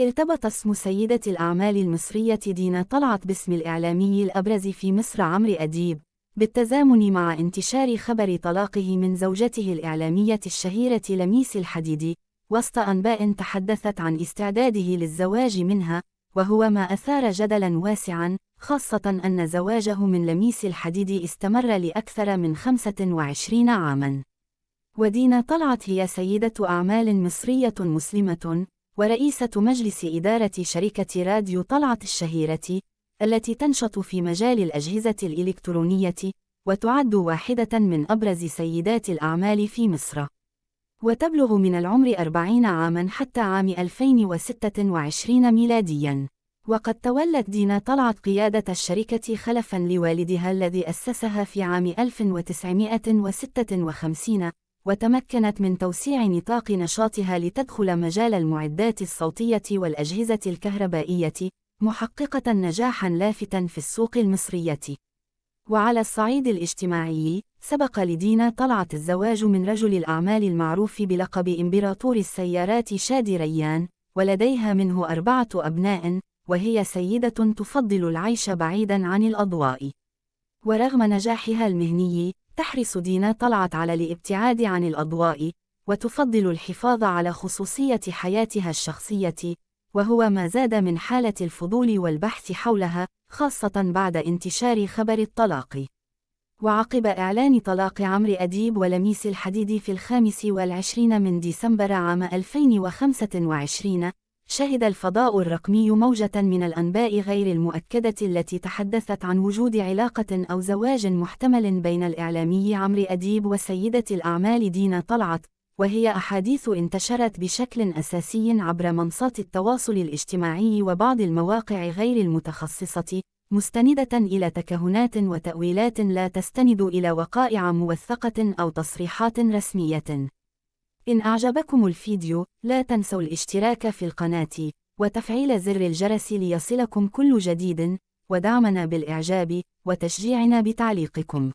ارتبط اسم سيدة الأعمال المصرية دينا طلعت باسم الإعلامي الأبرز في مصر عمرو أديب، بالتزامن مع انتشار خبر طلاقه من زوجته الإعلامية الشهيرة لميس الحديدي، وسط أنباء تحدثت عن استعداده للزواج منها، وهو ما أثار جدلاً واسعاً، خاصة أن زواجه من لميس الحديدي استمر لأكثر من 25 عاماً. ودينا طلعت هي سيدة أعمال مصرية مسلمة، ورئيسة مجلس إدارة شركة راديو طلعت الشهيرة، التي تنشط في مجال الأجهزة الإلكترونية، وتعد واحدة من أبرز سيدات الأعمال في مصر. وتبلغ من العمر 40 عاماً حتى عام 2026 ميلادياً. وقد تولت دينا طلعت قيادة الشركة خلفاً لوالدها الذي أسسها في عام 1956، وتمكنت من توسيع نطاق نشاطها لتدخل مجال المعدات الصوتية والأجهزة الكهربائية، محققة نجاحاً لافتاً في السوق المصرية. وعلى الصعيد الاجتماعي، سبق لدينا طلعت الزواج من رجل الأعمال المعروف بلقب إمبراطور السيارات شادي ريان، ولديها منه 4 أبناء، وهي سيدة تفضل العيش بعيداً عن الأضواء. ورغم نجاحها المهني، تحرص دينا طلعت على الابتعاد عن الأضواء، وتفضل الحفاظ على خصوصية حياتها الشخصية، وهو ما زاد من حالة الفضول والبحث حولها، خاصة بعد انتشار خبر الطلاق. وعقب إعلان طلاق عمرو أديب ولميس الحديدي في 25 من ديسمبر عام 2025، شهد الفضاء الرقمي موجة من الأنباء غير المؤكدة التي تحدثت عن وجود علاقة أو زواج محتمل بين الإعلامي عمرو أديب وسيدة الأعمال دينا طلعت، وهي أحاديث انتشرت بشكل أساسي عبر منصات التواصل الاجتماعي وبعض المواقع غير المتخصصة، مستندة إلى تكهنات وتأويلات لا تستند إلى وقائع موثقة أو تصريحات رسمية. إن أعجبكم الفيديو، لا تنسوا الاشتراك في القناة، وتفعيل زر الجرس ليصلكم كل جديد، ودعمنا بالإعجاب، وتشجيعنا بتعليقكم.